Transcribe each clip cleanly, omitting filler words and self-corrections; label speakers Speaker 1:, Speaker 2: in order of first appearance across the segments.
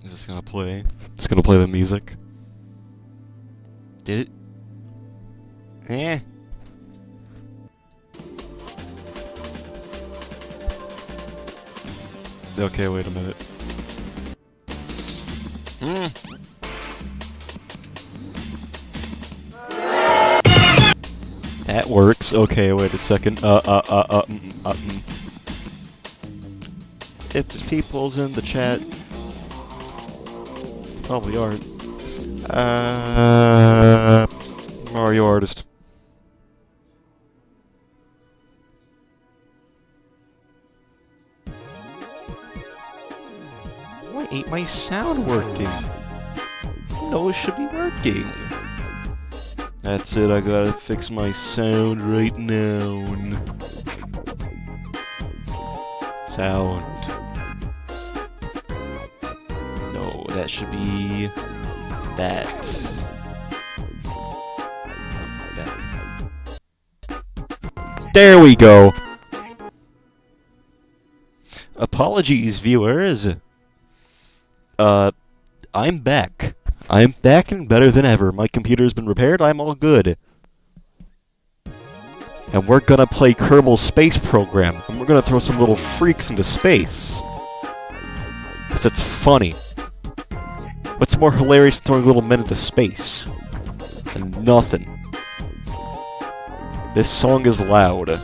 Speaker 1: Is this gonna play? It's gonna play the music. Did it? Eh. Okay, wait a minute. That works. Okay, wait a second. If there's people's in the chat, probably aren't. Mario Artist. Why ain't my sound working? No, it should be working. That's it, I gotta fix my sound right now. Sound. No, that should be... that. Back. There we go! Apologies, viewers. I'm back. I'm back and better than ever. My computer's been repaired, I'm all good. And we're gonna play Kerbal Space Program, and we're gonna throw some little freaks into space. Because it's funny. What's more hilarious than throwing little men into space? And nothing. This song is loud.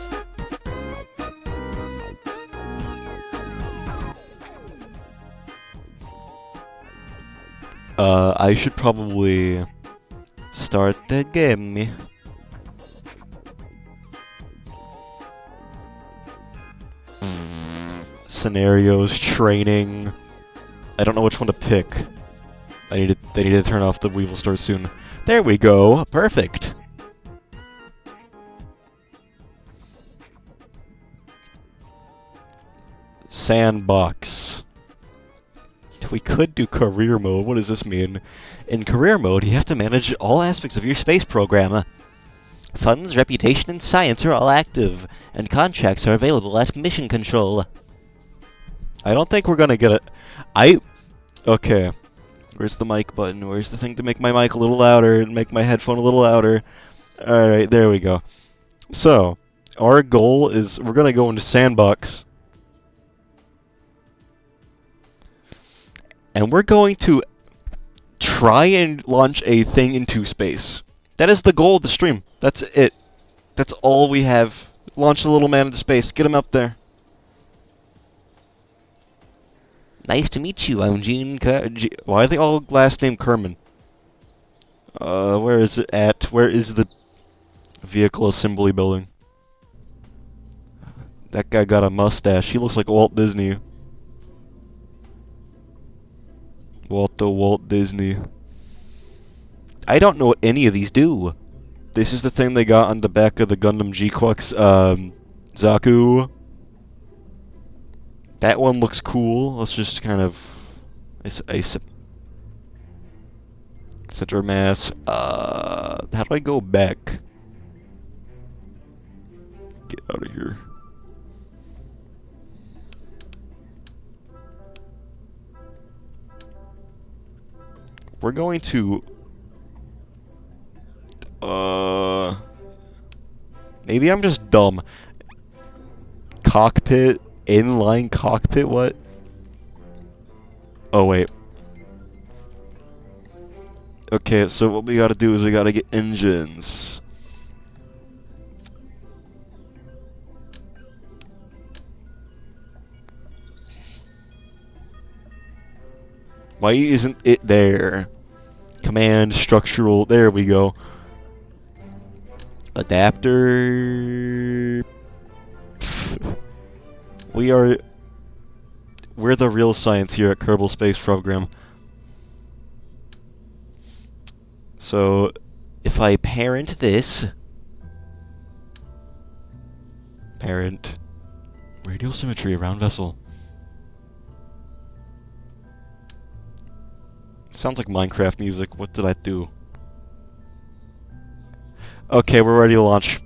Speaker 1: I should probably start the game. Scenarios, training. I don't know which one to pick. They need to turn off the Weevil Store soon. There we go. Perfect. Sandbox. We could do career mode. What does this mean? In career mode, you have to manage all aspects of your space program. Funds, reputation, and science are all active, and contracts are available at mission control. I don't think we're gonna get it. Okay. Where's the mic button? Where's the thing to make my mic a little louder and make my headphone a little louder? Alright, there we go. So, our goal is we're gonna go into Sandbox. And we're going to try and launch a thing into space. That is the goal of the stream. That's it. That's all we have. Launch the little man into space. Get him up there. Nice to meet you. I'm Gene. Why are they all last name Kerman? Where is it at? Where is the vehicle assembly building? That guy got a mustache. He looks like Walt Disney. Walt Disney. I don't know what any of these do. This is the thing they got on the back of the Gundam G-Quux, Zaku. That one looks cool. Let's just kind of... Center mass. How do I go back? Get out of here. We're going to... Maybe I'm just dumb. Cockpit? Inline cockpit? What? Oh, wait. Okay, so what we gotta do is we gotta get engines. Why isn't it there? Command, structural, there we go. Adapter... We're the real science here at Kerbal Space Program. So, if I parent this... Parent... Radial symmetry around vessel. Sounds like Minecraft music. What did I do? Okay, we're ready to launch.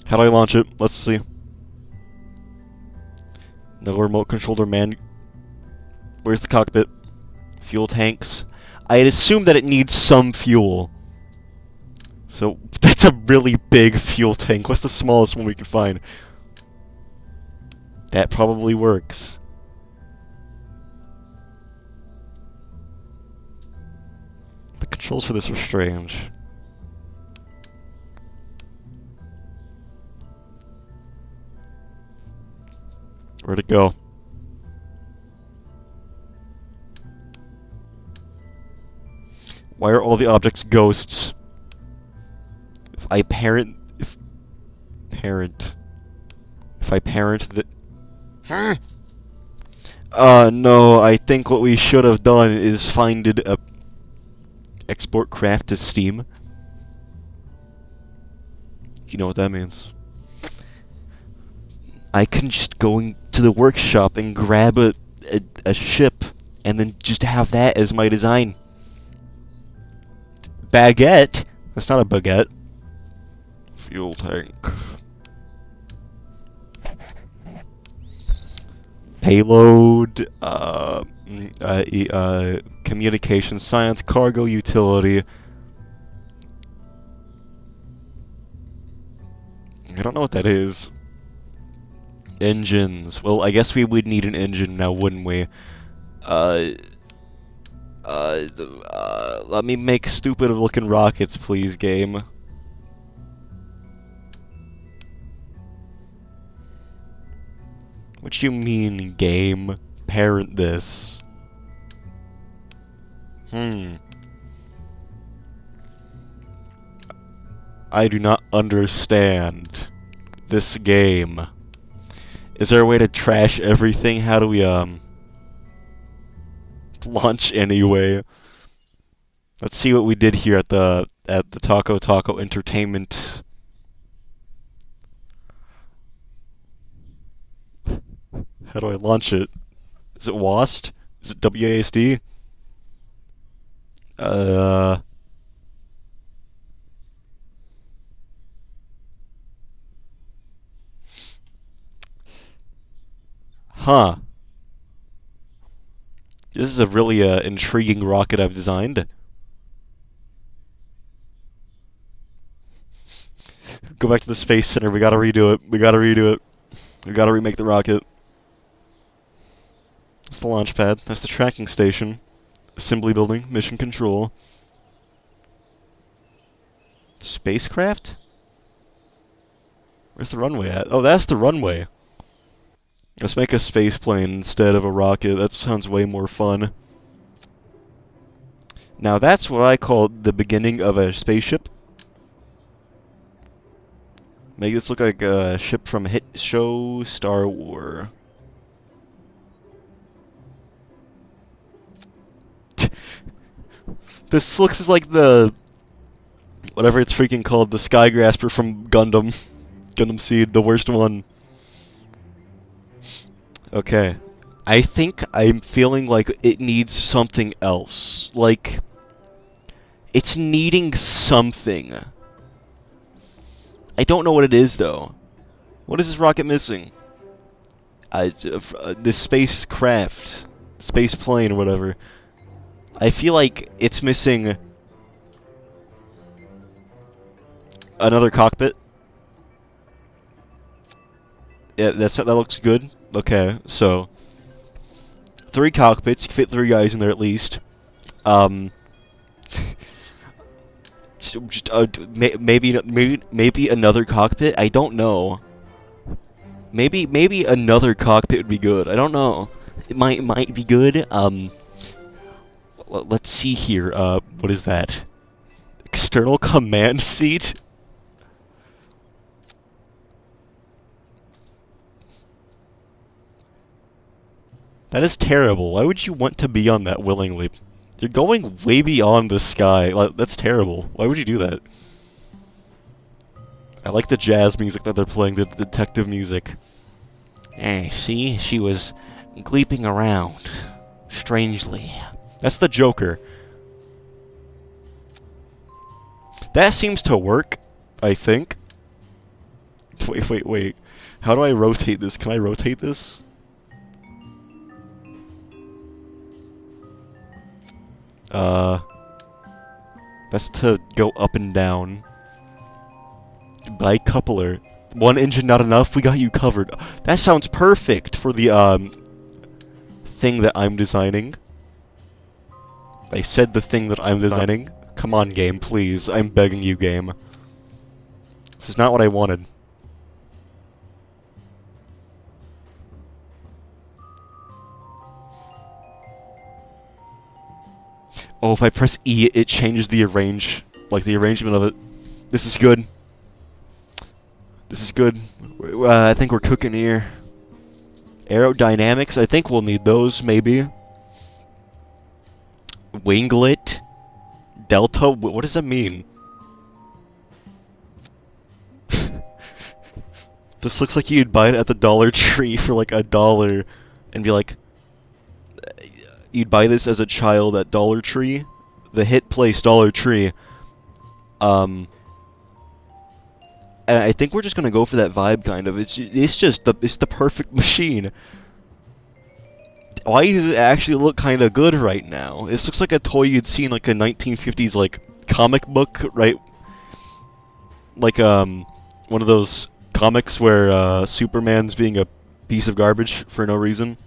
Speaker 1: How do I launch it? Let's see. No remote controller man. Where's the cockpit? Fuel tanks. I'd assume that it needs some fuel. So, that's a really big fuel tank. What's the smallest one we can find? That probably works. The controls for this are strange. Where'd it go? Why are all the objects ghosts? If I parent the... no, I think what we should have done is finded a... Export craft to Steam. You know what that means. I can just go into the workshop and grab a ship, and then just have that as my design. Baguette? That's not a baguette. Fuel tank. Payload, communication science, cargo utility. I don't know what that is. Engines. Well, I guess we would need an engine now, wouldn't we? Let me make stupid-looking rockets, please, game. What you mean, game? Parent this. I do not understand this game. Is there a way to trash everything? How do we, launch anyway? Let's see what we did here at the takotaco entertainment. How do I launch it? Is it WASD? Is it WASD? Huh. This is a really intriguing rocket I've designed. Go back to the Space Center. We gotta redo it. We gotta redo it. We gotta remake the rocket. That's the launch pad. That's the tracking station. Assembly building. Mission control. Spacecraft? Where's the runway at? Oh, that's the runway. Let's make a space plane instead of a rocket. That sounds way more fun. Now that's what I call the beginning of a spaceship. Make this look like a ship from hit show Star Wars. This looks like the... whatever it's freaking called, the Skygrasper from Gundam. Gundam Seed, the worst one. Okay. I think I'm feeling like it needs something else. Like, it's needing something. I don't know what it is, though. What is this rocket missing? This spacecraft. Space plane or whatever. I feel like it's missing another cockpit. Yeah, that looks good. Okay, so 3 cockpits. You can fit 3 guys in there at least. Maybe another cockpit. I don't know. Maybe another cockpit would be good. I don't know. It might be good. Let's see here. What is that? External command seat? That is terrible. Why would you want to be on that willingly? You're going way beyond the sky. That's terrible. Why would you do that? I like the jazz music that they're playing, the detective music. Hey, see? She was gleeping around. Strangely. That's the Joker. That seems to work, I think. Wait. How do I rotate this? Can I rotate this? That's to go up and down. Bicoupler. One engine not enough? We got you covered. That sounds perfect for the, thing that I'm designing. I said the thing that I'm designing. Come on, game, please. I'm begging you, game. This is not what I wanted. Oh, if I press E, it changes the the arrangement of it. This is good. This is good. I think we're cooking here. Aerodynamics, I think we'll need those, maybe. Winglet? Delta? What does that mean? This looks like you'd buy it at the Dollar Tree for like $1 and be like, you'd buy this as a child at Dollar Tree, the hit place Dollar Tree. And I think we're just gonna go for that vibe, kind of. It's the perfect machine. Why does it actually look kind of good right now? This looks like a toy you'd see in like a 1950s like comic book, right? Like one of those comics where Superman's being a piece of garbage for no reason.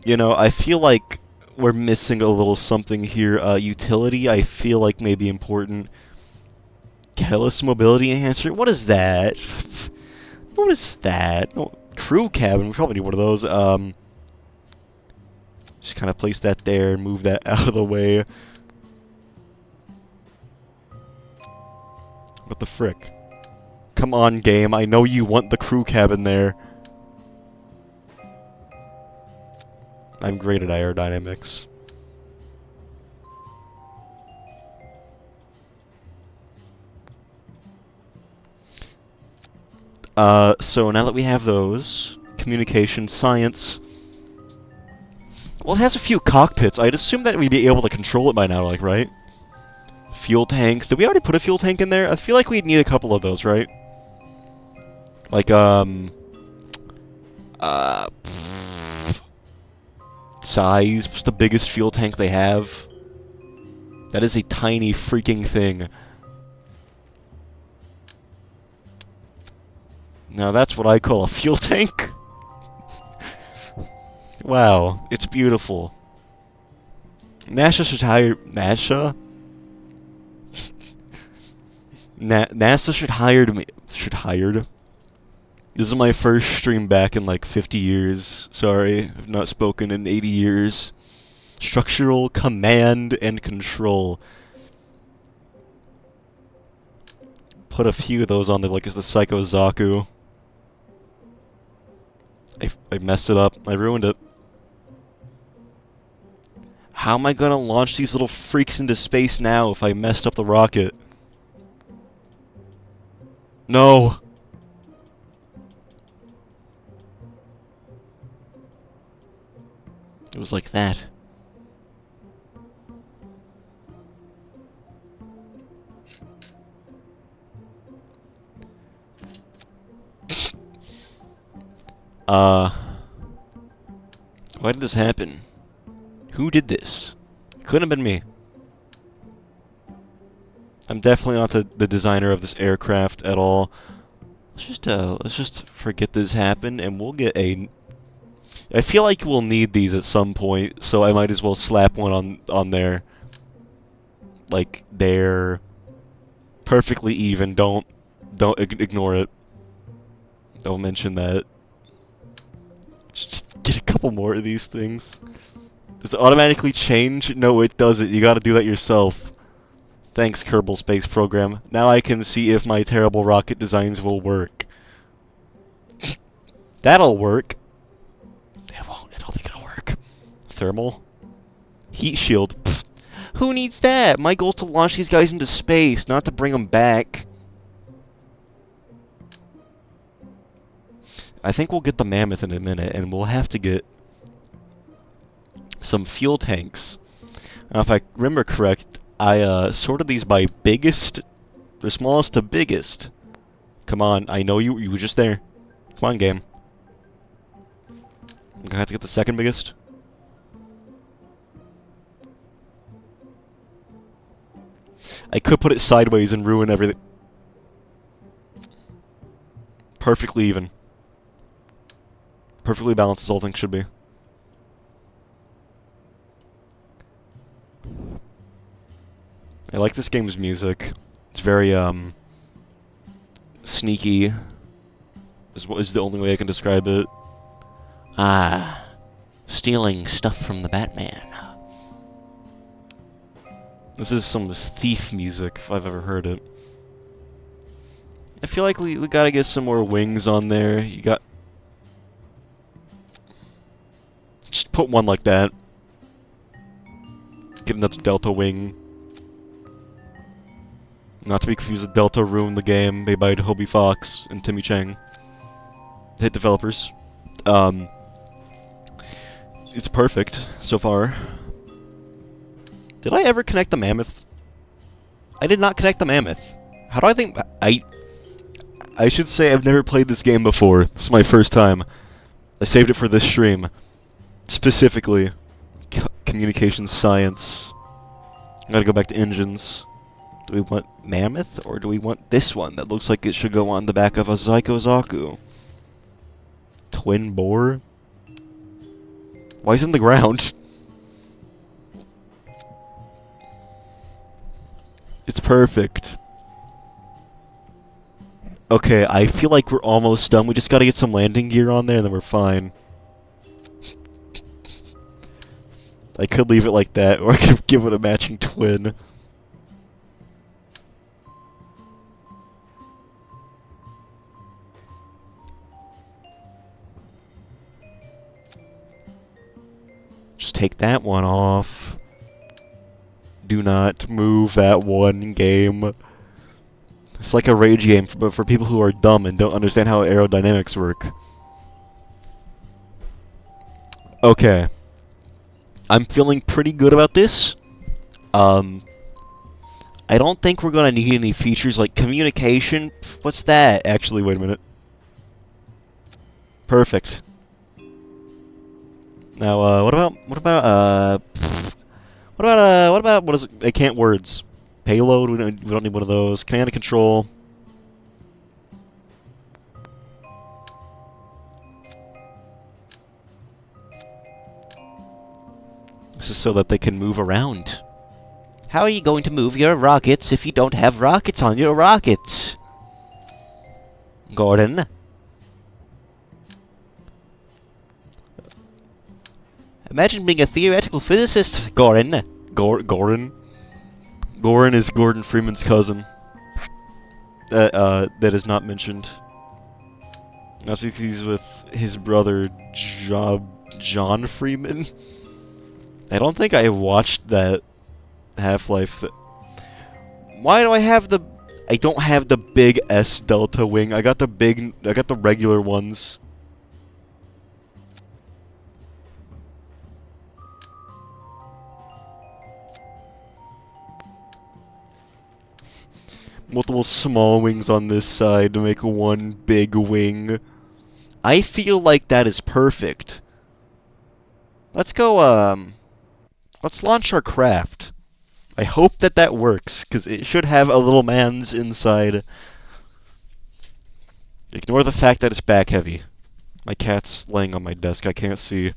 Speaker 1: You know, I feel like we're missing a little something here. Utility, I feel like may be important. Keyless mobility enhancer? What is that? What is that? Oh, crew cabin, we probably need one of those. Just kind of place that there and move that out of the way. What the frick? Come on, game, I know you want the crew cabin there. I'm great at aerodynamics. So now that we have those, communication, science. Well, it has a few cockpits. I'd assume that we'd be able to control it by now, like, right? Fuel tanks. Did we already put a fuel tank in there? I feel like we'd need a couple of those, right? Like, size. What's the biggest fuel tank they have? That is a tiny freaking thing. Now that's what I call a fuel tank. Wow, it's beautiful. NASA should hire... NASA? NASA should hire me... Should hired? This is my first stream back in like 50 years. Sorry, I've not spoken in 80 years. Structural command and control. Put a few of those on there, like it's the Psycho Zaku. I messed it up. I ruined it. How am I gonna launch these little freaks into space now if I messed up the rocket? No! It was like that. Why did this happen? Who did this? Couldn't have been me. I'm definitely not the designer of this aircraft at all. Let's just forget this happened, and we'll get a... I feel like we'll need these at some point, so I might as well slap one on there. Like, they're perfectly even. Don't ignore it. Don't mention that. Just get a couple more of these things. Does it automatically change? No, it doesn't. You gotta do that yourself. Thanks, Kerbal Space Program. Now I can see if my terrible rocket designs will work. That'll work. It won't. I don't think it'll work. Thermal? Heat shield. Pfft. Who needs that? My goal's to launch these guys into space, not to bring them back. I think we'll get the Mammoth in a minute, and we'll have to get some fuel tanks. Now, if I remember correct, I sorted these by biggest, the smallest to biggest. Come on, I know you were just there. Come on, game. I'm gonna have to get the second biggest. I could put it sideways and ruin everything. Perfectly even. Perfectly balanced as all things should be. I like this game's music. It's very, sneaky, is the only way I can describe it. Ah, stealing stuff from the Batman. This is some thief music, if I've ever heard it. I feel like we gotta get some more wings on there. You got... Just put one like that. Get another Delta wing. Not to be confused with Delta Ruined the Game, made by Hobie Fox and Timmy Chang. Hit developers. It's perfect so far. Did I ever connect the mammoth? I did not connect the mammoth. How do I think... I should say I've never played this game before. This is my first time. I saved it for this stream. Specifically. Communications science. I gotta go back to engines. Do we want mammoth, or do we want this one that looks like it should go on the back of a Zyko Zaku? Twin boar? Why is it in the ground? It's perfect. Okay, I feel like we're almost done. We just gotta get some landing gear on there, and then we're fine. I could leave it like that, or I could give it a matching twin. Just take that one off. Do not move that one game. It's like a rage game, but for people who are dumb and don't understand how aerodynamics work. Okay. I'm feeling pretty good about this. I don't think we're gonna need any features like communication. What's that? Actually, wait a minute. Perfect. Now, what about, what is it? I can't words. Payload, we don't need one of those. Command and control. This is so that they can move around. How are you going to move your rockets if you don't have rockets on your rockets? Gordon? Imagine being a theoretical physicist, Gordon. Gordon? Goran is Gordon Freeman's cousin. That is not mentioned. Not because he's with his brother, John Freeman. I don't think I watched that Half-Life. Why do I have the... I don't have the big S Delta wing. I got the regular ones. Multiple small wings on this side to make one big wing. I feel like that is perfect. Let's go, let's launch our craft. I hope that that works, because it should have a little man's inside. Ignore the fact that it's back heavy. My cat's laying on my desk, I can't see.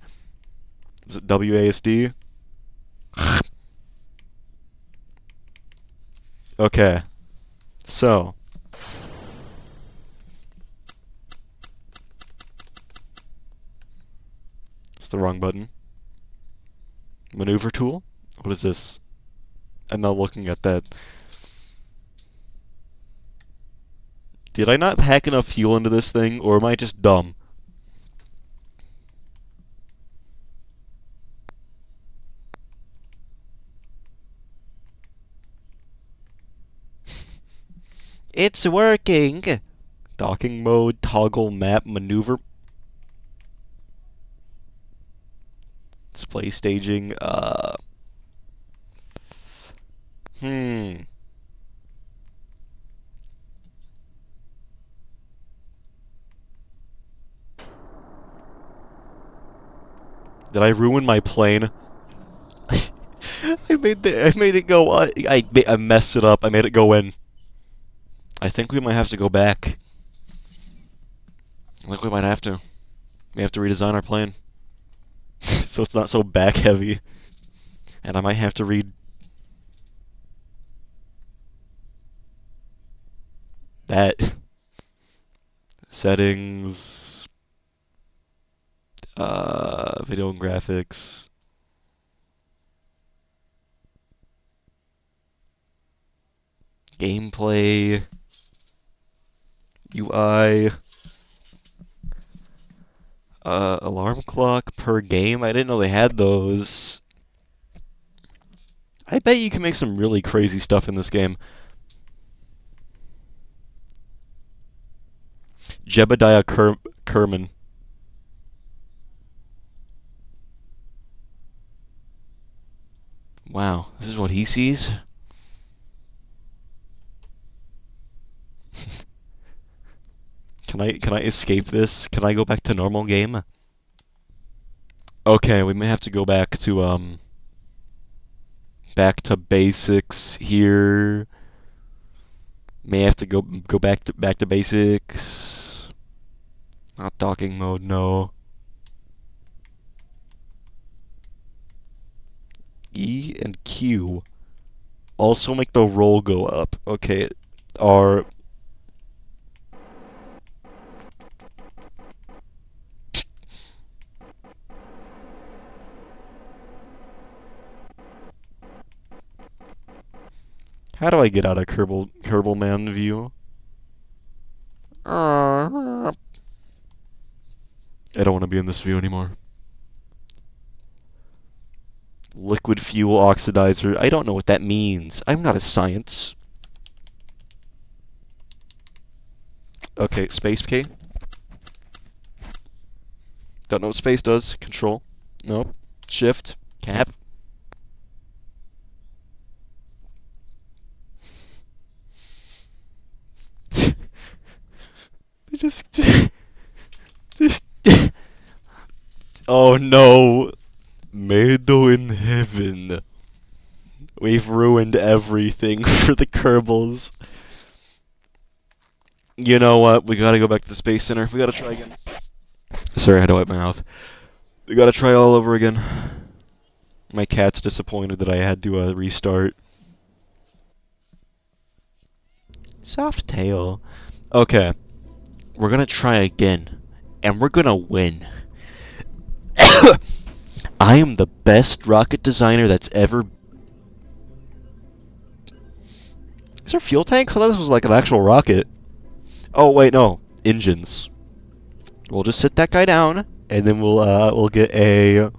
Speaker 1: Is it WASD? Okay. So. It's the wrong button. Maneuver tool? What is this? I'm not looking at that. Did I not pack enough fuel into this thing, or am I just dumb? It's working! Docking mode, toggle map, maneuver. Display staging, Did I ruin my plane? I I made it go. I messed it up. I made it go in. I think we might have to go back. I think we might have to. We have to redesign our plane. So it's not so back heavy. And I might have to read that. Settings. Video and graphics. Gameplay. UI. Alarm clock per game. I didn't know they had those. I bet you can make some really crazy stuff in this game. Jebediah Kerman. Wow, this is what he sees? Can I escape this? Can I go back to normal game? Okay, we may have to go back to basics here. May have to go back to basics. Not docking mode, no. E and Q also make the roll go up. Okay, our how do I get out of Kerbal Man view? I don't want to be in this view anymore. Liquid fuel oxidizer. I don't know what that means. I'm not a science. Okay, space key. Don't know what space does. Control. Nope. Shift. Cap. just oh no. Mado in heaven. We've ruined everything for the Kerbals. You know what? We gotta go back to the Space Center. We gotta try again. Sorry, I had to wipe my mouth. We gotta try all over again. My cat's disappointed that I had to restart. Soft tail. Okay. We're gonna try again. And we're gonna win. I am the best rocket designer that's ever... Is there fuel tanks? I thought this was like an actual rocket. Oh, wait, no. Engines. We'll just sit that guy down, and then we'll get a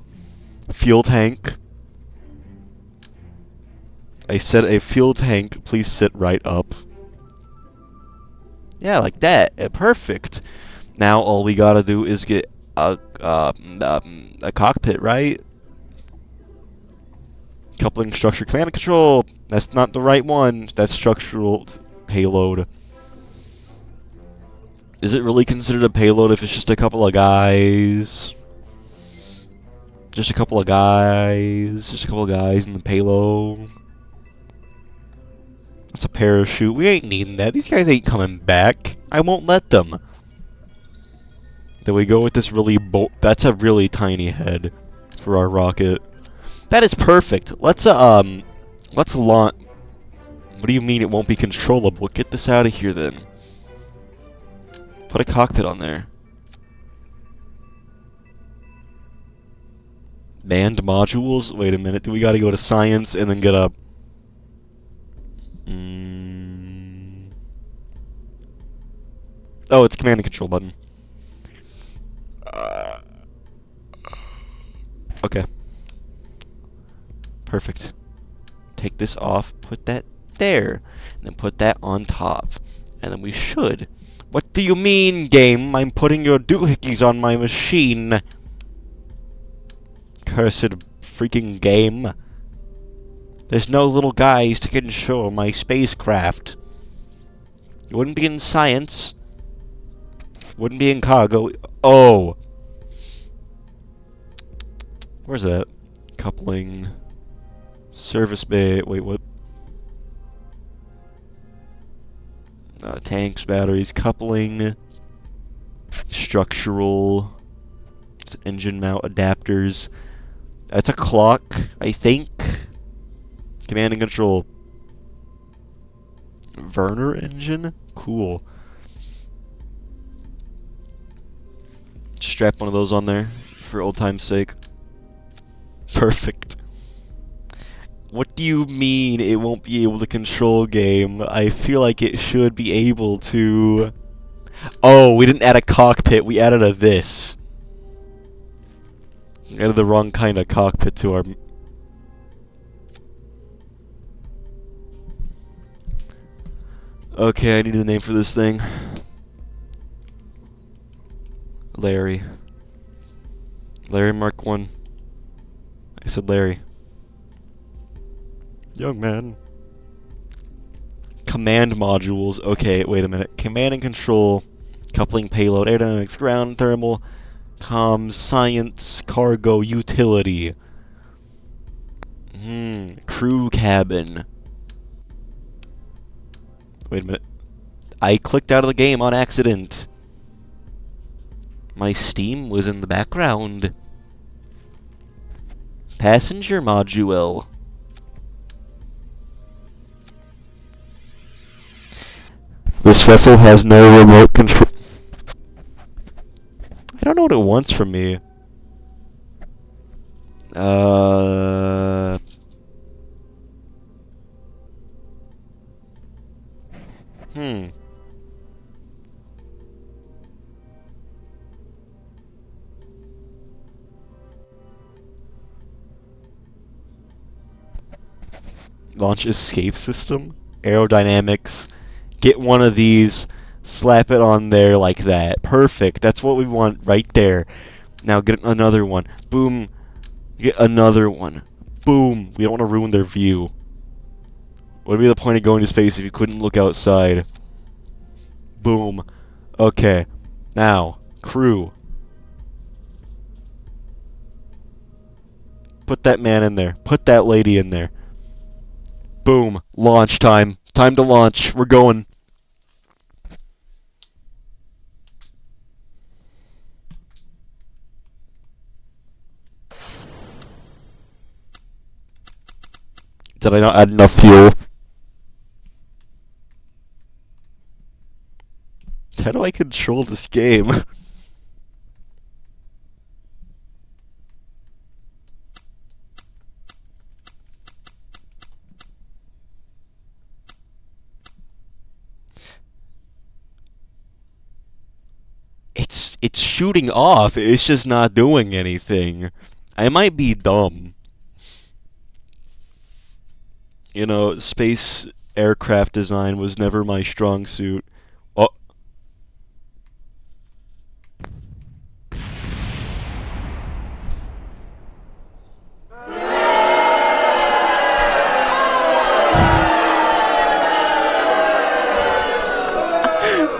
Speaker 1: fuel tank. I said a fuel tank. Please sit right up. Yeah, like that. Perfect. Now all we gotta do is get a cockpit, right? Coupling structure, command and control. That's not the right one. That's structural payload. Is it really considered a payload if it's just a couple of guys? Just a couple of guys. Just a couple of guys in the payload. That's a parachute. We ain't needing that. These guys ain't coming back. I won't let them. Then we go with this really that's a really tiny head for our rocket. That is perfect. Let's launch. What do you mean it won't be controllable? Get this out of here then. Put a cockpit on there. Manned modules? Wait a minute. Do we gotta go to science and then get a... Oh, it's command and control button. Okay. Perfect. Take this off, put that there, and then put that on top. And then we should. What do you mean, game? I'm putting your doohickeys on my machine. Cursed freaking game. There's no little guys to control my spacecraft. It wouldn't be in science. Wouldn't be in cargo. Oh. Where's that? Coupling. Service bay. Wait, what? Tanks, batteries, coupling, structural, it's engine mount, adapters. It's a clock, I think. Command and control. Werner engine? Cool. Strap one of those on there for old time's sake. Perfect. What do you mean it won't be able to control game? I feel like it should be able to. Oh, we didn't add a cockpit, we added a this. We added the wrong kind of cockpit to our... Okay, I need a name for this thing. Larry. Larry Mark 1. I said Larry. Young man. Command modules. Okay, wait a minute. Command and control. Coupling, payload, aerodynamics, ground, thermal, comms, science, cargo, utility. Crew cabin. Wait a minute. I clicked out of the game on accident. My Steam was in the background. Passenger module. This vessel has no remote control. I don't know what it wants from me. Launch escape system? Aerodynamics. Get one of these, slap it on there like that. Perfect. That's what we want right there. Now get another one. Boom. Get another one. Boom. We don't want to ruin their view. What would be the point of going to space if you couldn't look outside? Boom. Okay. Now, crew. Put that man in there. Put that lady in there. Boom. Launch time. Time to launch. We're going. Did I not add enough fuel? How do I control this game? It's shooting off. It's just not doing anything. I might be dumb. You know, space aircraft design was never my strong suit. Oh.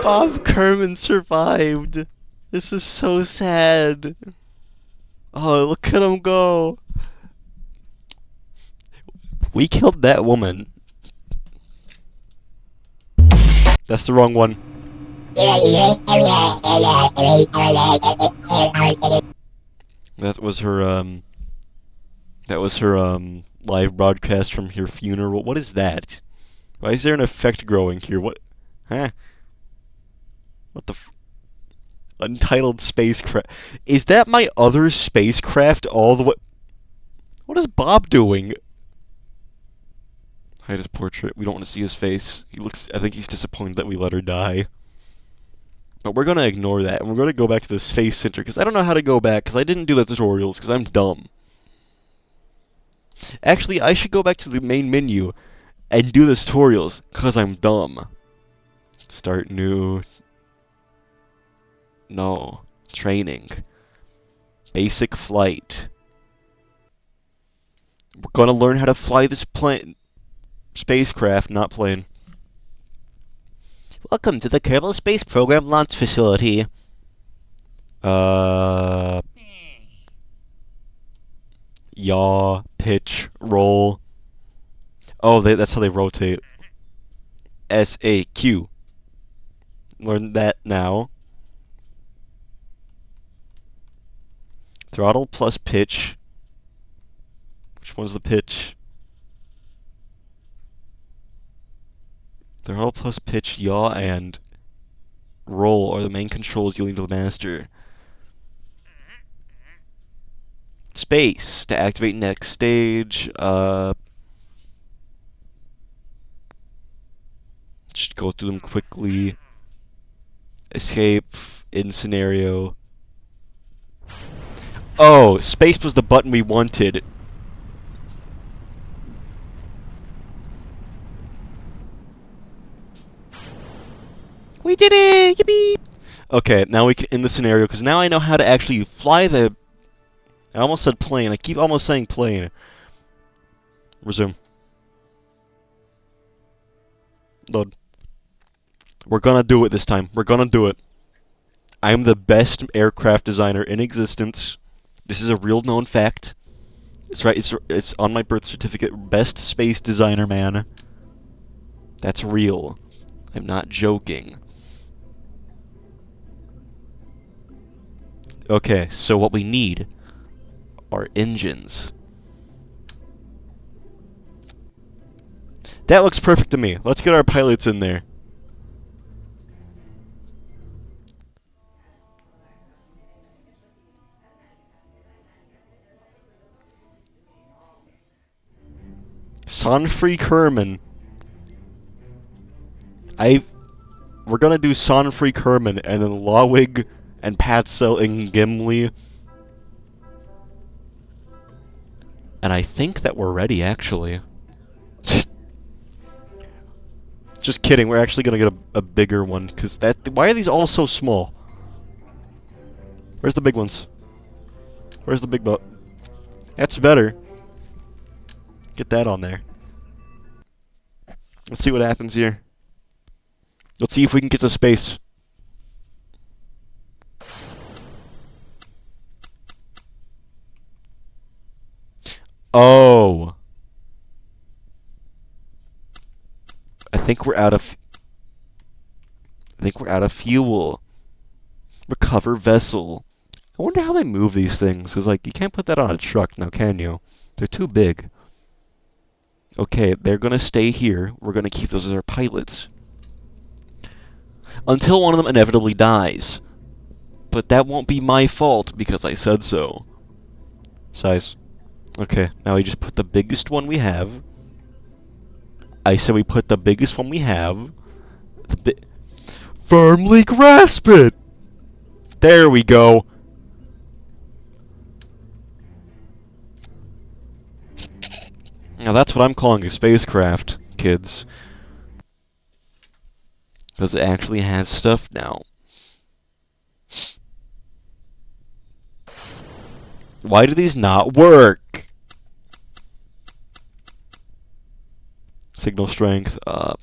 Speaker 1: Bob Kerman survived. This is so sad. Oh, look at him go. We killed that woman. That's the wrong one. That was her live broadcast from her funeral. What is that? Why is there an effect growing here? What? Huh? What the Untitled spacecraft. Is that my other spacecraft all the way? What is Bob doing? Hide his portrait. We don't want to see his face. I think he's disappointed that we let her die. But we're going to ignore that, and we're going to go back to the Space Center, because I don't know how to go back, because I didn't do the tutorials, because I'm dumb. Actually, I should go back to the main menu and do the tutorials, because I'm dumb. Start new. No. Training. Basic flight. We're going to learn how to fly this plane. Spacecraft, not plane. Welcome to the Kerbal Space Program launch facility. Yaw, pitch, roll. Oh, that's how they rotate. SAQ. Learn that now. Throttle plus pitch. Which one's the pitch? Throttle plus pitch, yaw, and roll are the main controls yielding to the master. Space to activate next stage. Just go through them quickly. Escape in scenario. Oh, space was the button we wanted. We did it! Yippee! Okay, now we can in the scenario, because now I know how to actually fly the... I almost said plane. I keep almost saying plane. Resume. Load. We're gonna do it this time. We're gonna do it. I am the best aircraft designer in existence. This is a real known fact. It's right. It's on my birth certificate. Best space designer, man. That's real. I'm not joking. Okay, so what we need are engines. That looks perfect to me. Let's get our pilots in there. Sonfree Kerman. We're gonna do Sonfree Kerman and then Lawig and Patzel and Gimli. And I think that we're ready, actually. Just kidding, we're actually gonna get a bigger one, because why are these all so small? Where's the big ones? Where's the big boat? That's better. Get that on there. Let's see what happens here. Let's see if we can get to space. Oh. I think we're out of fuel. Recover vessel. I wonder how they move these things, because like you can't put that on a truck now, can you? They're too big. Okay, they're gonna stay here. We're gonna keep those as our pilots. Until one of them inevitably dies. But that won't be my fault, because I said so. Size. Okay, now we just put the biggest one we have. I said we put the biggest one we have. Firmly grasp it! There we go. Now that's what I'm calling a spacecraft, kids. Because it actually has stuff now. Why do these not work? Signal strength up.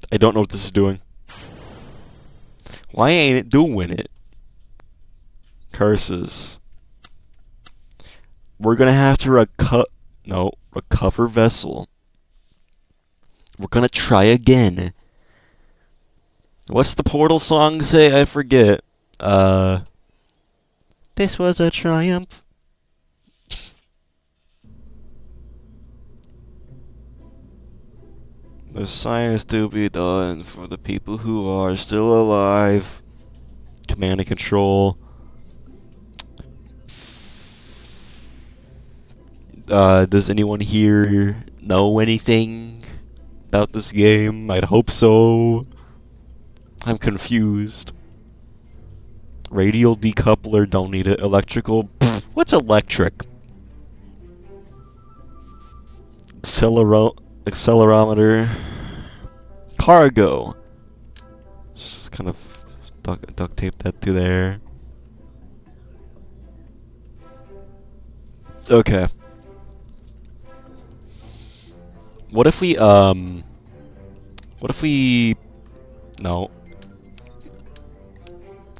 Speaker 1: I don't know what this is doing. Why ain't it doing it? Curses. We're gonna have to recover vessel. We're gonna try again. What's the Portal song say? I forget. This was a triumph. There's science to be done for the people who are still alive. Command and control. Does anyone here know anything about this game? I'd hope so. I'm confused. Radial decoupler, don't need it. Electrical, pfft, what's electric? Accelerometer. Cargo. Just kind of duct tape that to there. Okay. What if we, what if we... No.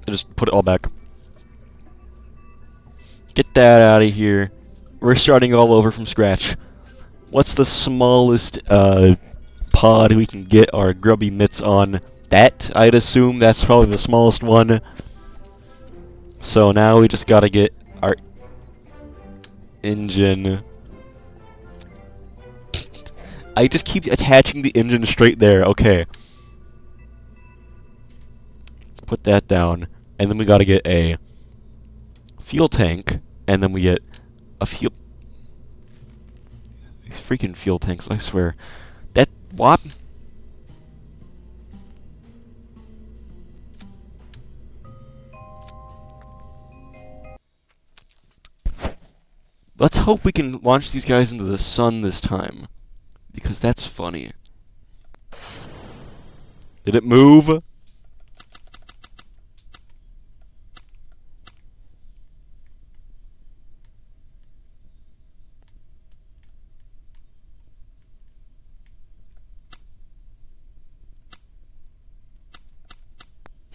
Speaker 1: Just put it all back. Get that out of here. We're starting all over from scratch. What's the smallest, pod we can get our grubby mitts on? That, I'd assume, that's probably the smallest one. So now we just gotta get our engine. I just keep attaching the engine straight there. Okay. Put that down. And then we gotta get a fuel tank. And then we get a fuel... These freaking fuel tanks, I swear. That... What? Let's hope we can launch these guys into the sun this time. Because that's funny. Did it move?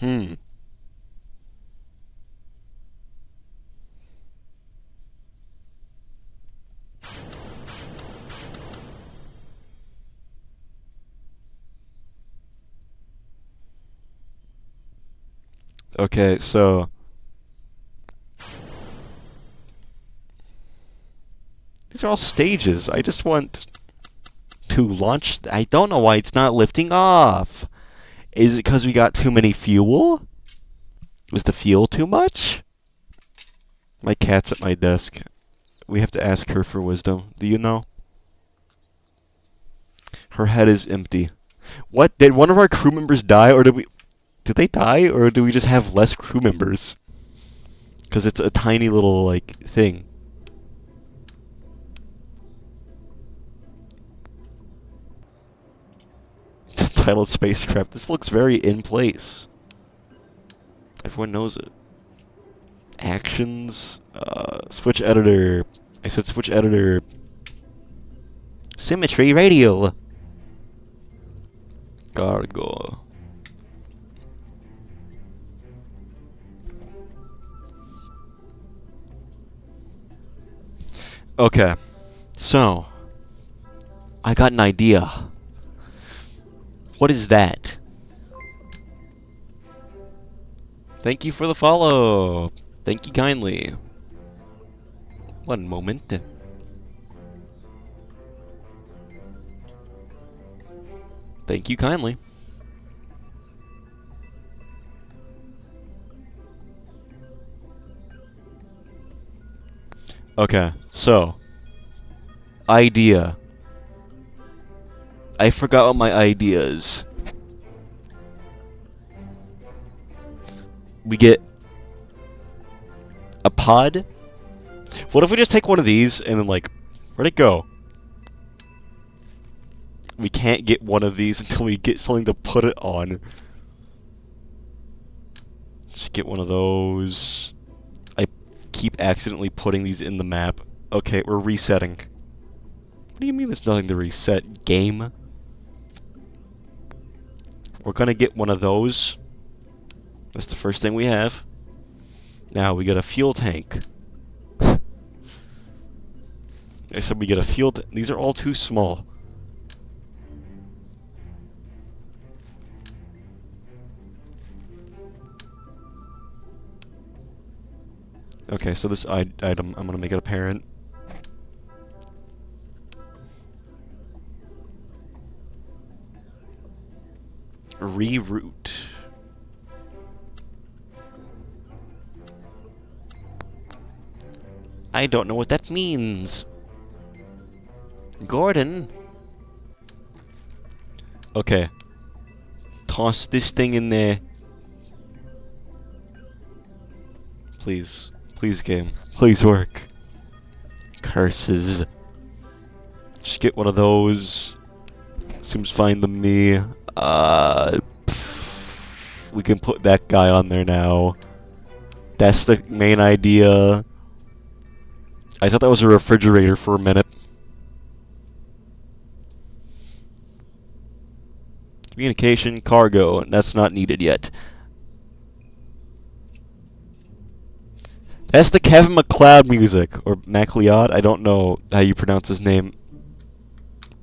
Speaker 1: Hmm. Okay, so... These are all stages. I just want to launch... I don't know why it's not lifting off. Is it because we got too many fuel? Was the fuel too much? My cat's at my desk. We have to ask her for wisdom. Do you know? Her head is empty. What? Did one of our crew members die, or did we... Did they die, or do we just have less crew members? Because it's a tiny little, like, thing. Titled spacecraft. This looks very in place. Everyone knows it. Actions. Switch editor. I said switch editor. Symmetry radial. Cargo. Okay. So. I got an idea. What is that? Thank you for the follow. Thank you kindly. One moment. Thank you kindly. Okay, so. Idea. I forgot what my idea is. We get a pod. What if we just take one of these and then, like, where'd it go? We can't get one of these until we get something to put it on. Just get one of those. I keep accidentally putting these in the map. Okay, we're resetting. What do you mean there's nothing to reset? Game? We're gonna get one of those. That's the first thing we have. Now we get a fuel tank. I said we get a fuel tank. These are all too small. Okay, so this item, I'm gonna make it apparent. Reroute. I don't know what that means. Gordon. Okay. Toss this thing in there. Please. Please, game. Please work. Curses. Just get one of those. Seems fine to me. We can put that guy on there now. That's the main idea. I thought that was a refrigerator for a minute. communication, cargo, and that's not needed yet. That's the Kevin MacLeod music, or MacLeod. I don't know how you pronounce his name.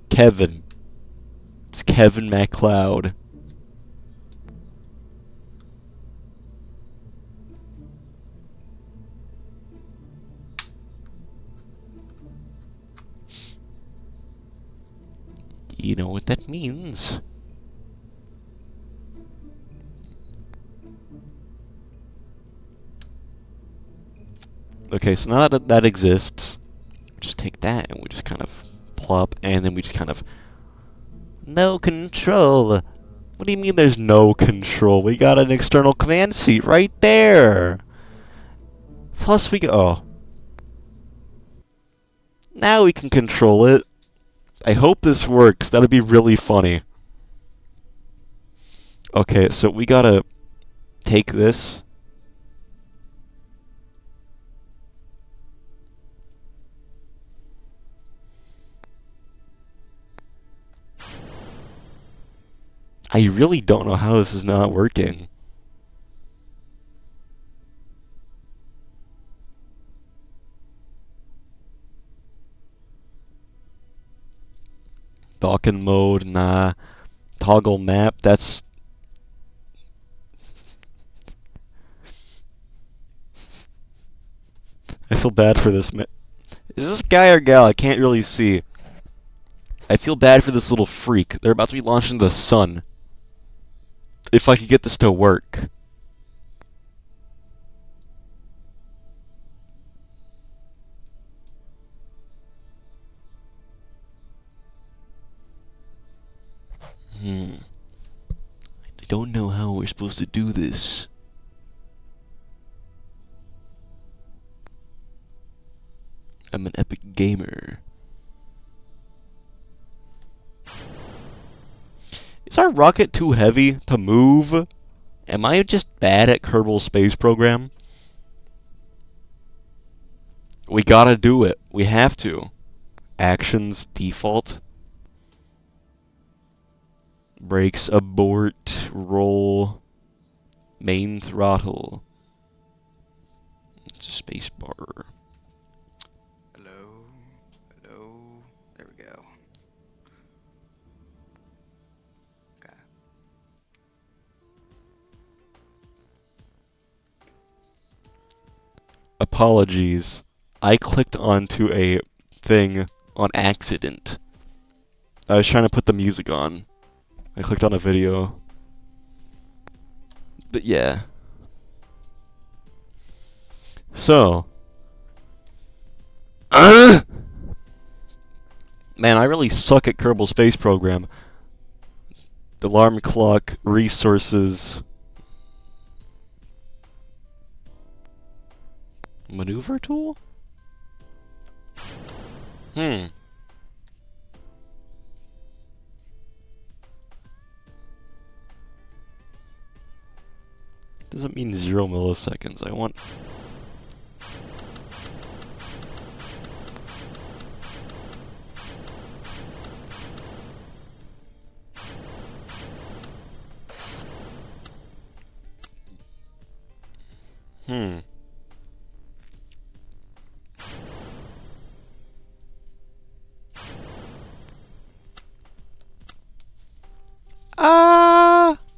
Speaker 1: Kevin. It's Kevin MacLeod. You know what that means. Okay, so now that that exists, we just take that and we just kind of plop, and then we just kind of... No control. What do you mean there's no control? We got an external command seat right there. Plus we go... Oh. Now we can control it. I hope this works. That'd be really funny. Okay, so we gotta take this. I really don't know how this is not working. Docking mode, nah. Toggle map, that's... I feel bad for this Is this guy or gal? I can't really see. I feel bad for this little freak. They're about to be launched into the sun. If I could get this to work. I don't know how we're supposed to do this. I'm an epic gamer. Is our rocket too heavy to move? Am I just bad at Kerbal Space Program? We gotta do it. We have to. Actions, default. Brakes, abort, roll, main throttle. It's a space bar.
Speaker 2: Hello? Hello? There we go. Okay.
Speaker 1: Apologies. I clicked onto a thing on accident. I was trying to put the music on. I clicked on a video. But yeah. So. Man, I really suck at Kerbal Space Program. Alarm clock, resources. Maneuver tool? Doesn't mean 0 milliseconds. I want...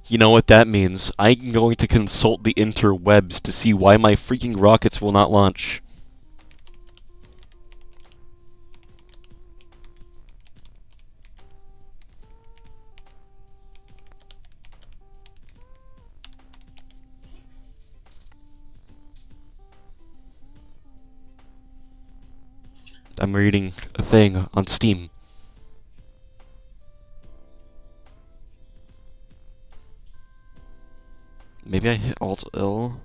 Speaker 1: You know what that means. I'm going to consult the interwebs to see why my freaking rockets will not launch. I'm reading a thing on Steam. Maybe I hit Alt-L?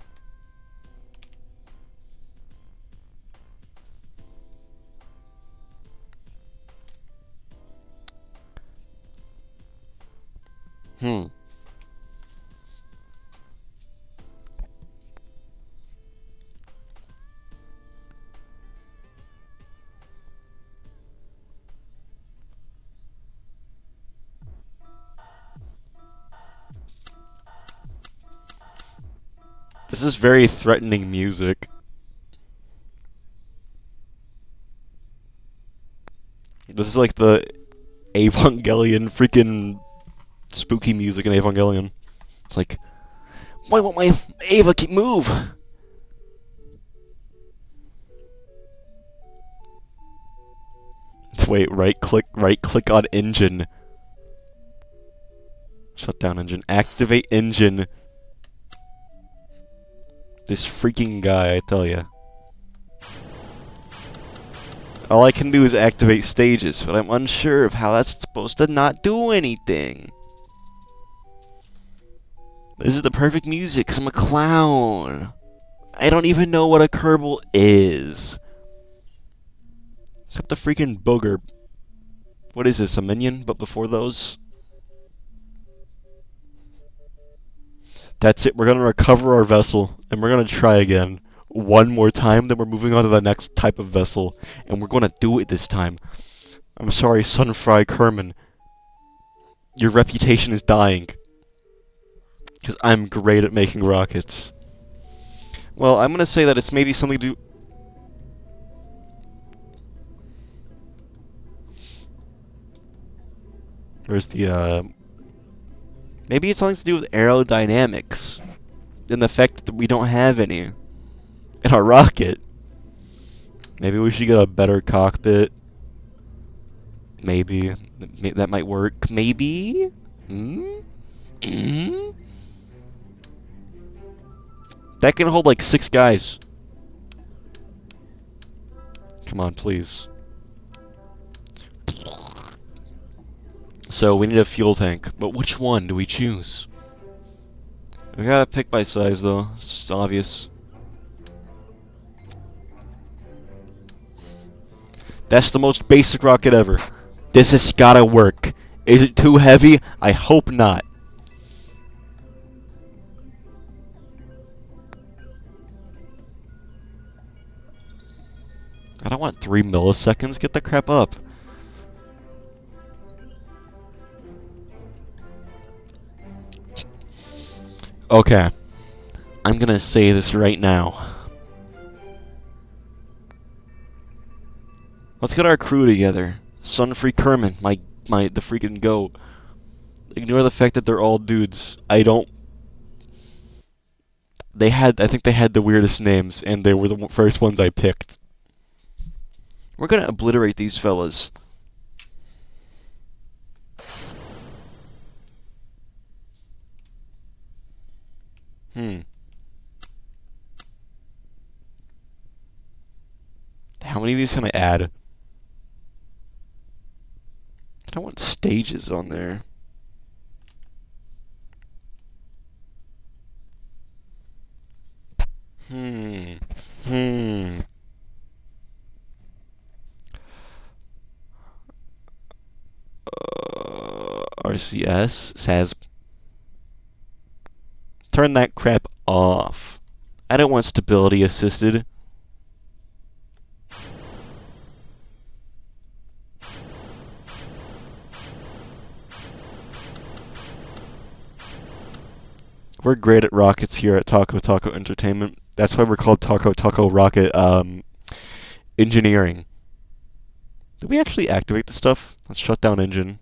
Speaker 1: This is very threatening music. This is like the Evangelion freaking spooky music in Evangelion. It's like, why won't my Ava keep move? Wait, right click on engine. Shut down engine. Activate engine. This freaking guy, I tell ya. All I can do is activate stages, but I'm unsure of how that's supposed to not do anything. This is the perfect music, 'cause I'm a clown. I don't even know what a Kerbal is. Except the freaking booger. What is this, a minion? But before those? That's it, we're gonna recover our vessel, and we're gonna try again. One more time, then we're moving on to the next type of vessel, and we're gonna do it this time. I'm sorry, Sunfry Kerman. Your reputation is dying. Because I'm great at making rockets. Well, I'm gonna say that it's maybe something to do... Where's the, maybe it's something to do with aerodynamics. And the fact that we don't have any in our rocket. Maybe we should get a better cockpit. Maybe. That might work. Maybe? Hmm? Hmm? That can hold like 6 guys. Come on, please. So we need a fuel tank, but which one do we choose? We gotta pick by size though, it's obvious. That's the most basic rocket ever. This has gotta work. Is it too heavy? I hope not. I don't want 3 milliseconds, get the crap up. Okay. I'm gonna say this right now. Let's get our crew together. Sunfree Kerman, the freaking goat. Ignore the fact that they're all dudes. I think they had the weirdest names, and they were the first ones I picked. We're gonna obliterate these fellas. How many of these can I add? I don't want stages on there. RCS, SAS. Turn that crap off. I don't want stability assisted. We're great at rockets here at Takotaco Entertainment. That's why we're called Takotaco Rocket Engineering. Did we actually activate the stuff? Let's shut down engine.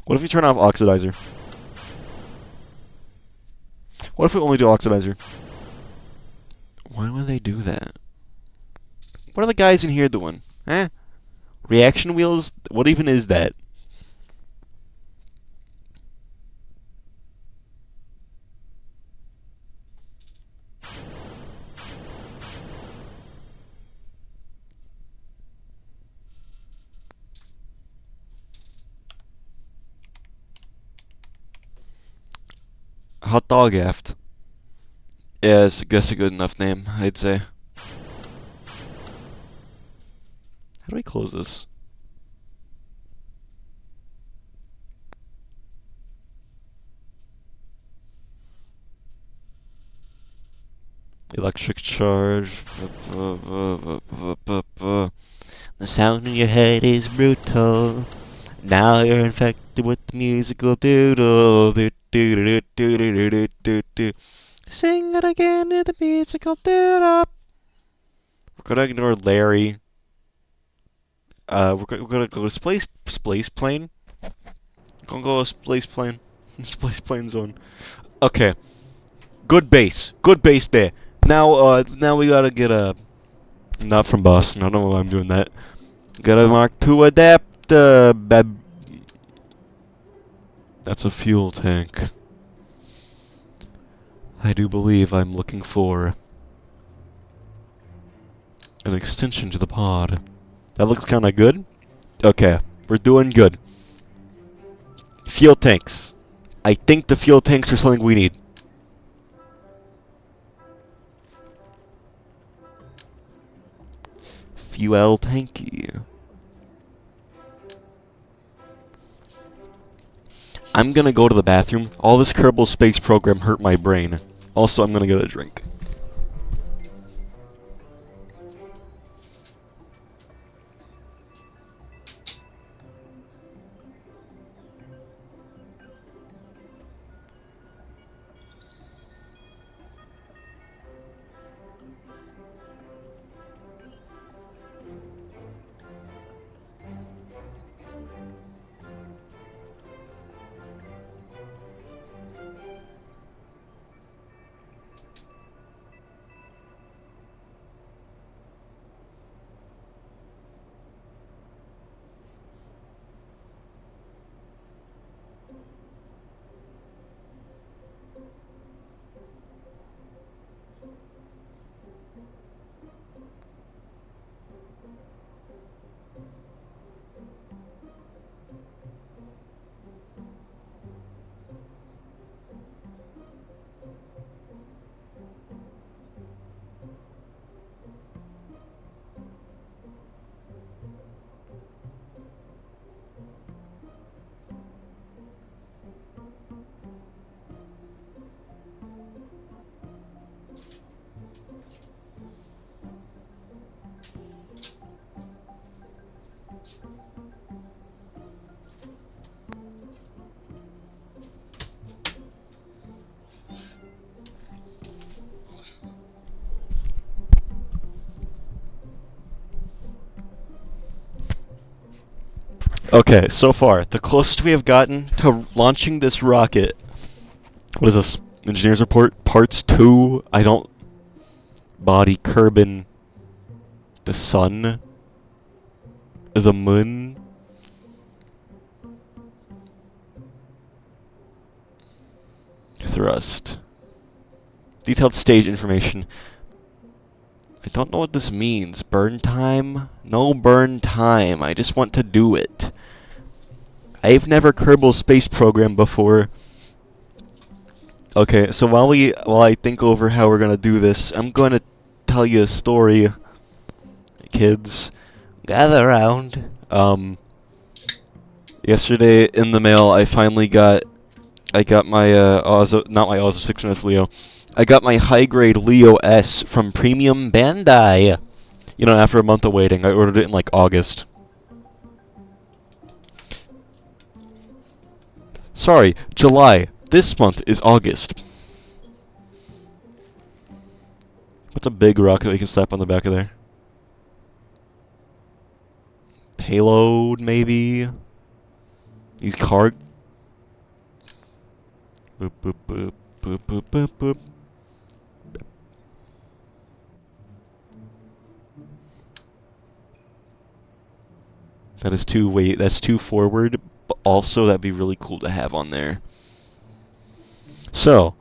Speaker 1: What if we turn off oxidizer? What if we only do oxidizer? Why would they do that? What are the guys in here doing? Eh? Reaction wheels? What even is that? Hot dog aft. Yeah, I guess a good enough name, I'd say. How do we close this? Electric charge. The sound in your head is brutal. Now you're infected with the musical doodle. do do do do do do do. Sing it again in the musical do. We're gonna ignore Larry. We're gonna go to space plane. Gonna go to space plane. Space plane zone. Okay. Good base. Good base there. Now we gotta get a. Not from Boston. I don't know why I'm doing that. Gotta mark to adapt. That's a fuel tank. I do believe I'm looking for an extension to the pod. That looks kind of good. Okay, we're doing good. Fuel tanks. I think the fuel tanks are something we need. Fuel tanky. I'm gonna go to the bathroom. All this Kerbal Space program hurt my brain. Also, I'm gonna get a drink. Okay, so far, the closest we have gotten to launching this rocket. What is this? Engineer's report, parts 2. I don't. Body, Kerbin. The sun. The moon. Thrust. Detailed stage information. I don't know what this means. Burn time? No burn time. I just want to do it. I've never Kerbal Space Program before. Okay, so while I think over how we're gonna do this, I'm gonna tell you a story. Kids, gather around. Yesterday in the mail, I got my not my Ozo 6 minutes Leo. I got my high grade Leo S from Premium Bandai. You know, after a month of waiting, I ordered it in like August. Sorry, July. This month is August. What's a big rock that we can slap on the back of there? Payload, maybe? These card. Boop, boop, boop, boop, boop, boop, boop. That's too forward, but also that'd be really cool to have on there. So,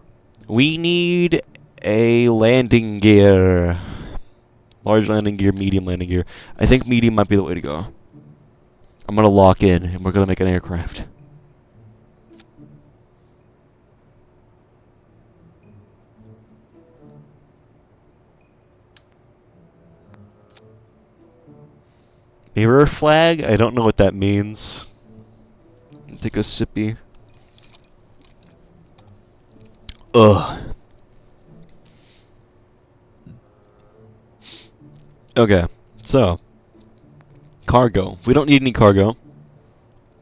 Speaker 1: we need a landing gear. Large landing gear, medium landing gear. I think medium might be the way to go. I'm gonna lock in, and we're gonna make an aircraft. Mirror flag? I don't know what that means. Take a sippy. Ugh. Okay, so. Cargo. We don't need any cargo.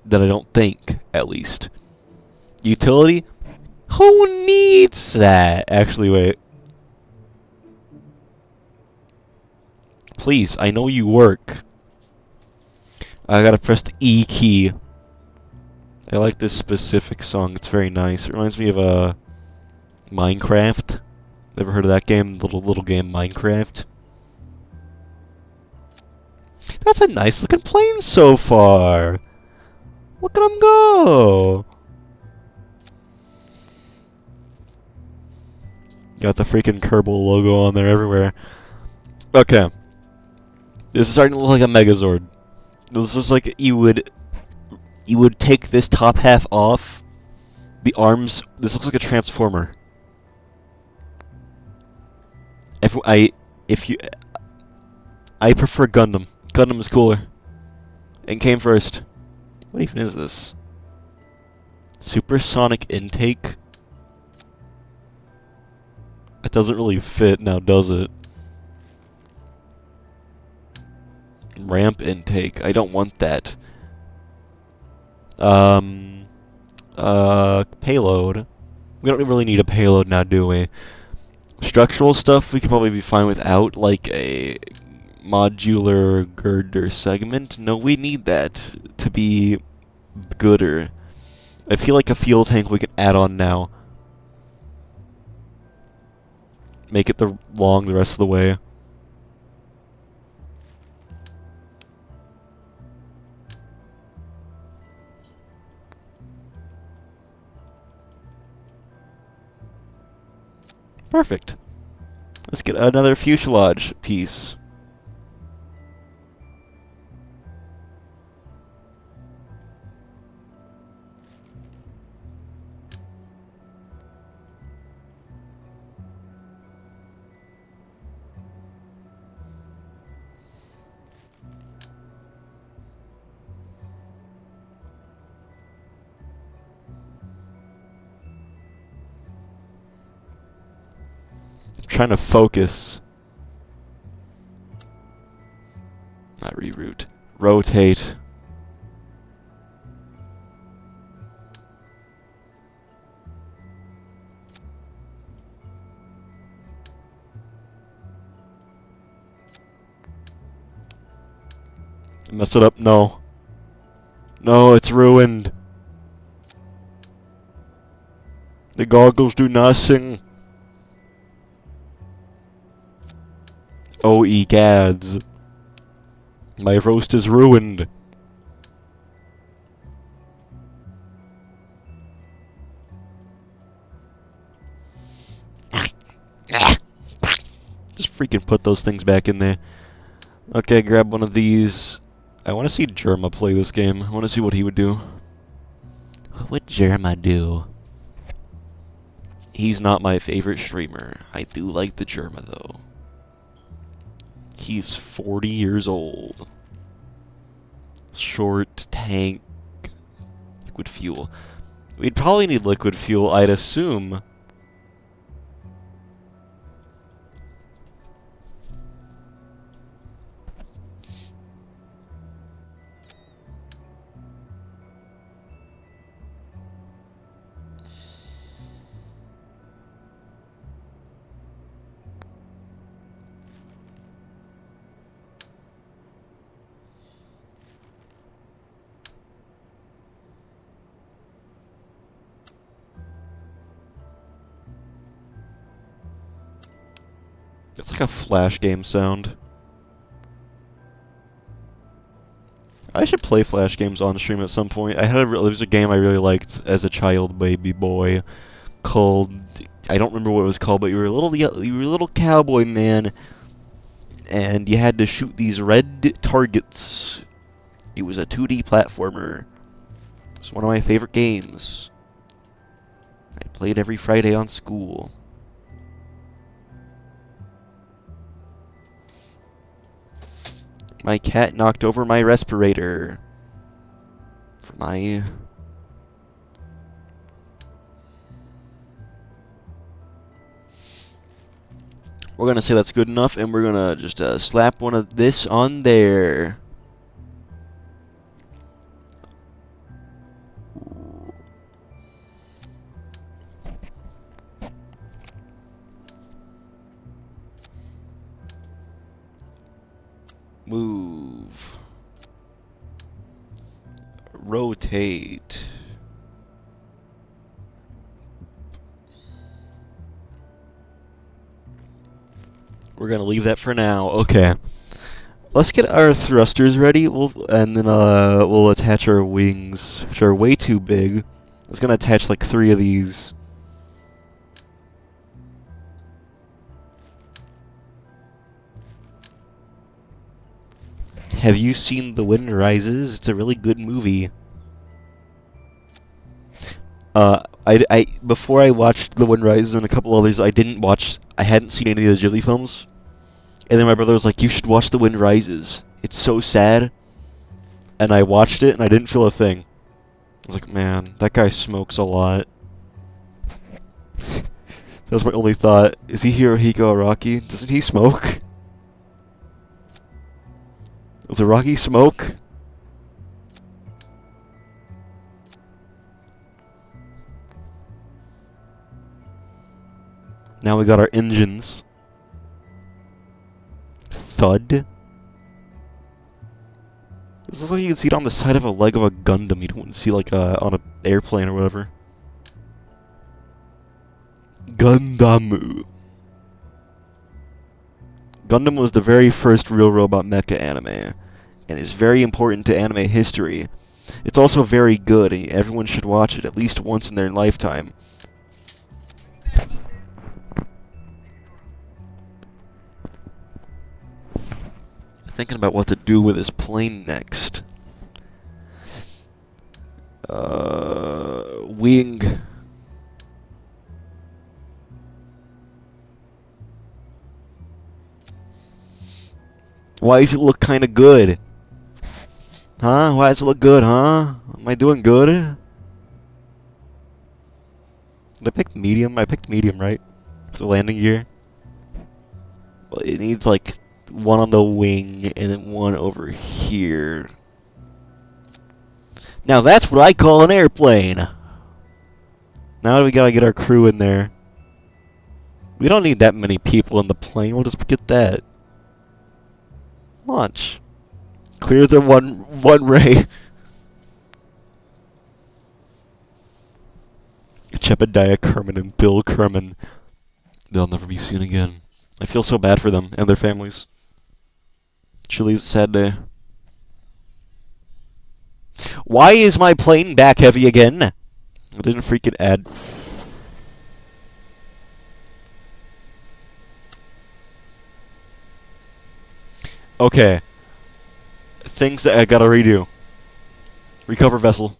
Speaker 1: That I don't think, at least. Utility? Who needs that? Actually, wait. Please, I know you work. I gotta press the E key. I like this specific song. It's very nice. It reminds me of Minecraft. Ever heard of that game? Little game Minecraft. That's a nice looking plane so far. Look at him go. Got the freaking Kerbal logo on there everywhere. Okay. This is starting to look like a Megazord. This looks like you would take this top half off. The arms. This looks like a transformer. If you, I prefer Gundam. Gundam is cooler. And came first. What even is this? Supersonic intake? It doesn't really fit now, does it? Ramp intake. I don't want that. Payload. We don't really need a payload now, do we? Structural stuff we could probably be fine without, like a modular girder segment. No, we need that to be gooder. I feel like a fuel tank we can add on now. Make it long the rest of the way. Perfect. Let's get another fuselage piece. Trying to focus. Not reroute. Rotate. Messed it up? No. No, it's ruined. The goggles do nothing. Oh, egads. My roast is ruined. Just freaking put those things back in there. Okay, grab one of these. I want to see Jerma play this game. I want to see what he would do. What would Jerma do? He's not my favorite streamer. I do like the Jerma, though. He's 40 years old. Short tank. Liquid fuel. We'd probably need liquid fuel, I'd assume. It's like a Flash game sound. I should play Flash games on stream at some point. There was a game I really liked as a child baby boy called, I don't remember what it was called, but you were a little cowboy man, and you had to shoot these red targets. It was a 2D platformer. It's one of my favorite games. I played every Friday on school. My cat knocked over my respirator. For my... We're gonna say that's good enough, and we're gonna just slap one of this on there. Move. Rotate. We're gonna leave that for now. Okay. Let's get our thrusters ready. And then we'll attach our wings, which are way too big. It's gonna attach like 3 of these. Have you seen The Wind Rises? It's a really good movie. Before I watched The Wind Rises and a couple others, I hadn't seen any of the Ghibli films. And then my brother was like, "You should watch The Wind Rises. It's so sad." And I watched it and I didn't feel a thing. I was like, man, that guy smokes a lot. That was my only thought. Is he Hirohiko Araki? Doesn't he smoke? Does Araki smoke? Now we got our engines. Thud. This looks like you can see it on the side of a leg of a Gundam. You don't see like on an airplane or whatever. Gundam. Gundam was the very first real robot mecha anime, and is very important to anime history. It's also very good, and everyone should watch it at least once in their lifetime. Thinking about what to do with this plane next. Wing. Why does it look kind of good? Huh? Why does it look good, huh? Am I doing good? Did I pick medium? I picked medium, right? For the landing gear. Well, it needs like one on the wing and then one over here. Now that's what I call an airplane. Now we gotta get our crew in there. We don't need that many people in the plane. We'll just get that. Launch. Clear the one ray. Jebediah Kerman and Bill Kerman. They'll never be seen again. I feel so bad for them and their families. Truly a sad day. Why is my plane back heavy again? I didn't freaking add. Okay. Things that I gotta redo. Recover vessel.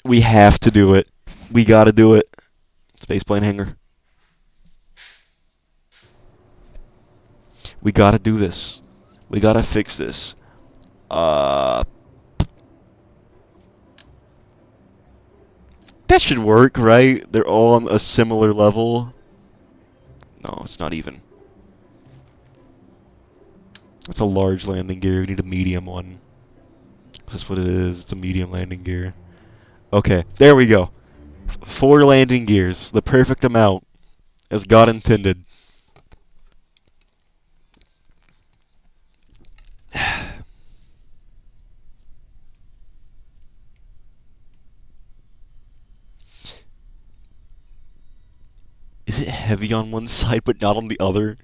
Speaker 1: We have to do it. We gotta do it. Spaceplane hangar. We gotta do this. We gotta fix this. That should work, right? They're all on a similar level. No, it's not even. That's a large landing gear. We need a medium one. That's what it is. It's a medium landing gear. Okay, there we go. 4 landing gears. The perfect amount. As God intended. Is it heavy on one side but not on the other?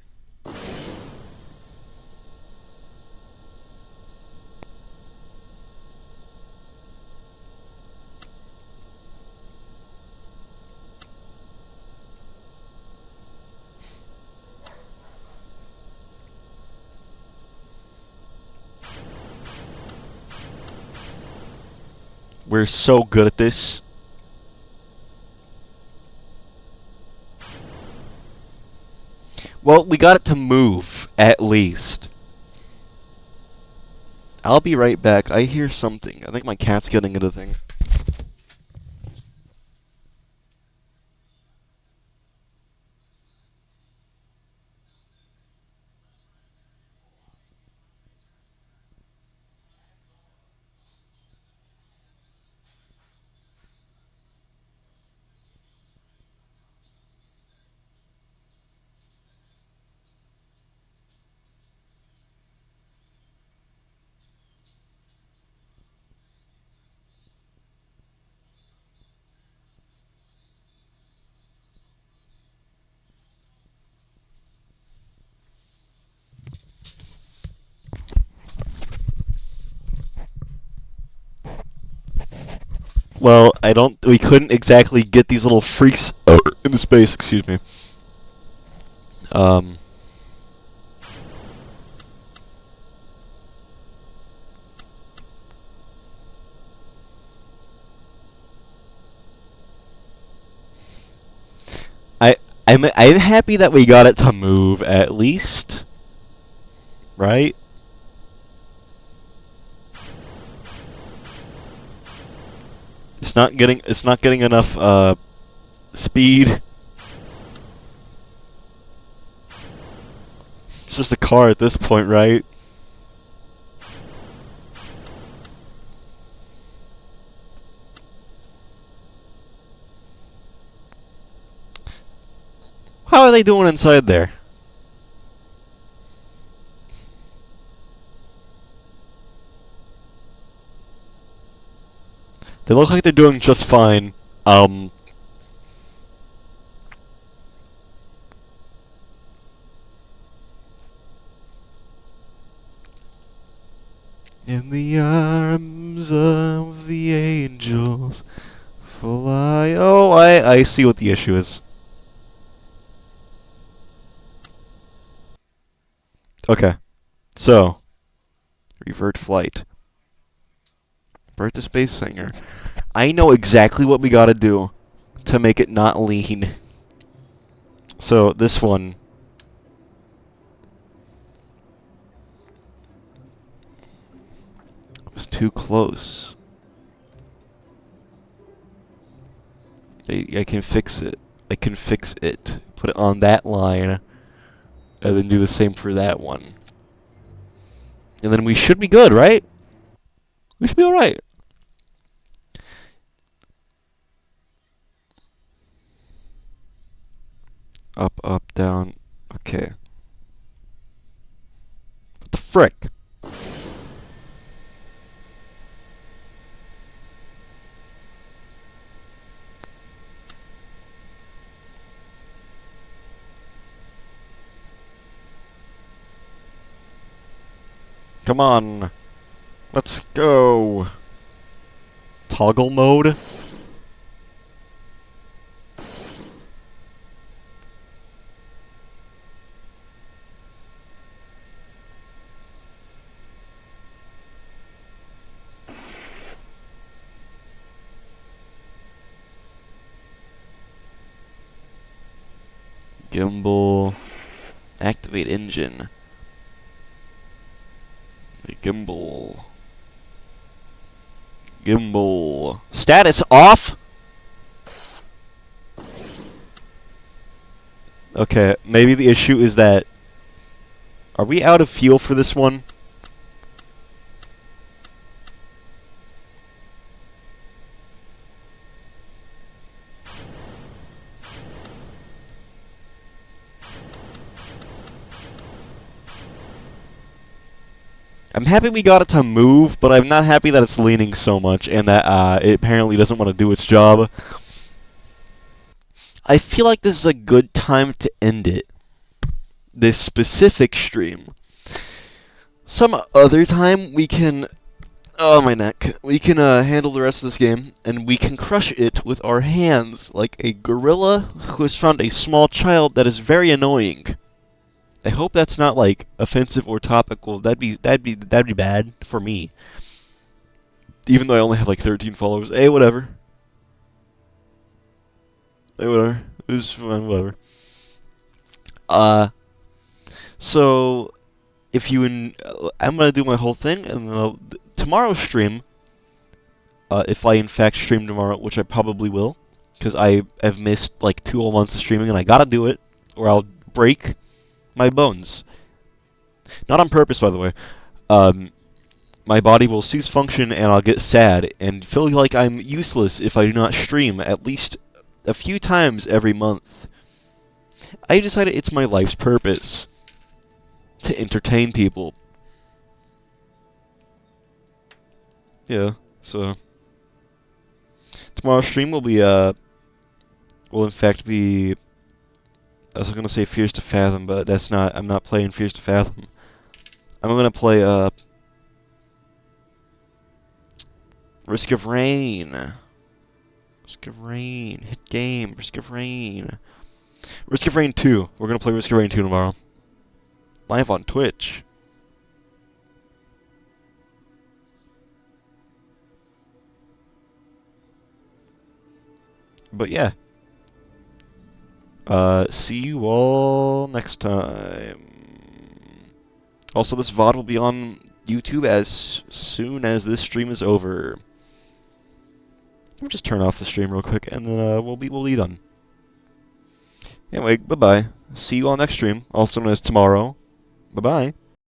Speaker 1: We're so good at this. Well, we got it to move, at least. I'll be right back. I hear something. I think my cat's getting into the thing. Well, I don't. We couldn't exactly get these little freaks into space. Excuse me. Um. I I'm happy that we got it to move at least, right? It's not getting enough speed. It's just a car at this point, right? How are they doing inside there? They look like they're doing just fine. Um, in the arms of the angels fly. Oh, I see what the issue is. Okay, so revert flight. Revert to space singer. I know exactly what we gotta do to make it not lean. So this one. Was too close. I can fix it. I can fix it. Put it on that line, and then do the same for that one. And then we should be good, right? We should be alright. Up, up, down. Okay. What the frick? Come on. Let's go. Toggle mode? Gimbal. Activate engine. Gimbal. Gimbal. Status off? Okay, maybe the issue is that... Are we out of fuel for this one? I'm happy we got it to move, but I'm not happy that it's leaning so much and that it apparently doesn't want to do its job. I feel like this is a good time to end it. This specific stream. Some other time we can... Oh, my neck. We can handle the rest of this game, and we can crush it with our hands like a gorilla who has found a small child that is very annoying. I hope that's not like offensive or topical. That'd be bad for me. Even though I only have like 13 followers. Hey, whatever. Hey, whatever. It was fine, whatever. So if you I'm gonna do my whole thing, and tomorrow's stream, if I in fact stream tomorrow, which I probably will, because I have missed like 2 whole months of streaming, and I gotta do it, or I'll break my bones. Not on purpose, by the way. My body will cease function, and I'll get sad, and feel like I'm useless if I do not stream at least a few times every month. I decided it's my life's purpose to entertain people. Yeah, so tomorrow's stream will be will in fact be, I was gonna say Fears to Fathom, but that's not, I'm not playing Fears to Fathom. I'm gonna play Risk of Rain. Risk of Rain. Hit game. Risk of Rain. Risk of Rain 2. We're going to play Risk of Rain 2 tomorrow. Live on Twitch. But yeah. See you all next time. Also, this VOD will be on YouTube as soon as this stream is over. Let me just turn off the stream real quick, and then we'll be done. Anyway, bye-bye. See you all next stream, also known as tomorrow. Bye-bye.